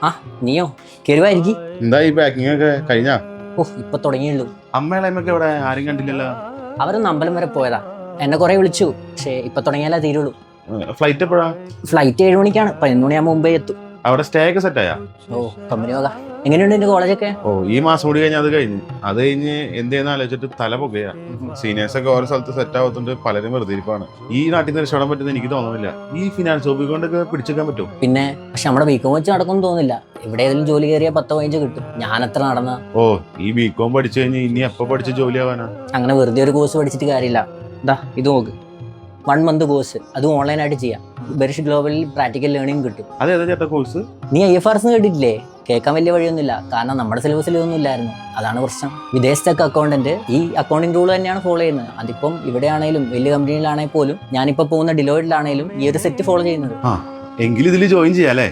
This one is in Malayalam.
ആ നീയോ കയറുവായിരിക്കും. എന്താ ഈ പാക്കിംഗ് ഒക്കെ കഴിഞ്ഞാ? ഓ ഇപ്പൊ തുടങ്ങിയുള്ളൂ. അമ്മയിളമ്മൊക്കെ ഇവിടെ ആരും കണ്ടില്ലല്ലോ. അവരൊന്ന് അമ്പലം വരെ പോയതാ. എന്നെ കുറെ വിളിച്ചു, പക്ഷെ ഇപ്പൊ തുടങ്ങിയാലേ തീരുള്ളൂ. ഫ്ലൈറ്റ് എപ്പോഴാ? ഫ്ലൈറ്റ് 7 മണിക്കാണ്. 11 മണിയാകുമ്പോൾ മുംബൈ എത്തും. അവിടെ സ്റ്റേ ഒക്കെ സെറ്റ് ആയാ? ഓ കമ്പനി വക. എങ്ങനെയുണ്ട് എന്റെ കോളേജൊക്കെ? ഓ ഈ മാസം കൂടി കഴിഞ്ഞാൽ അത് കഴിഞ്ഞ് എന്തെന്ന് ആലോചിച്ചിട്ട് തല പുകയാ. സീനിയേഴ്സ് ഒക്കെ ഓരോ സ്ഥലത്ത് സെറ്റ് ആവത്തുണ്ട്, പലരും വെറുതെ ഇരിപ്പാണ്. ഈ നാട്ടിൽ നിന്ന് രക്ഷപ്പെടാൻ പറ്റുന്ന എനിക്ക് തോന്നുന്നില്ല. ഈ ഫിനാൻസ് ജോബി കൊണ്ടൊക്കെ പിടിച്ചെടുക്കാൻ പറ്റും. പിന്നെ പക്ഷെ നമ്മുടെ ബികോം വെച്ച് നടക്കുമെന്ന് തോന്നുന്നില്ല. ഇവിടെ ഏതെങ്കിലും ജോലി കയറിയാൽ 10-15 കിട്ടും. ഞാൻ എത്ര നടന്ന? ഓ ഈ ബികോം പഠിച്ചു കഴിഞ്ഞ് ഇനി എപ്പോ പഠിച്ച് ജോലി ആവാനാ? അങ്ങനെ വെറുതെ ഒരു കോഴ്സ് പഠിച്ചിട്ട് കാര്യമില്ല. ഇതാ ഇത് നോക്ക്, 1 മന്ത് കോഴ്സ്, അതും ഓൺലൈനായിട്ട് ചെയ്യാം. ബെറിഷ് ഗ്ലോബലിൽ പ്രാക്ടിക്കൽ ലേണിംഗ് കിട്ടും. അതേതാ ചേട്ടാ കോഴ്സ്? നീ IFRS കേട്ടിട്ടില്ലേ? കേൾക്കാൻ വലിയ വഴിയൊന്നുമില്ല, കാരണം നമ്മുടെ സിലബസിൽ ഇതൊന്നും ഇല്ലായിരുന്നു. അതാണ് പ്രശ്നം. വിദേശത്തൊക്കെ അക്കൗണ്ടന്റ് ഈ അക്കൗണ്ടിങ് റൂൾ തന്നെയാണ് ഫോളോ ചെയ്യുന്നത്. അതിപ്പം ഇവിടെ ആണെങ്കിലും വലിയ കമ്പനിയിലാണെങ്കിൽ പോലും, ഞാനിപ്പോൾ പോകുന്ന ഡിലോയിഡിലാണെങ്കിലും ഈ ഒരു സെറ്റ് ഫോളോ ചെയ്യുന്നത്. എങ്കിലും ഇതിൽ ജോയിൻ ചെയ്യാല്ലേ?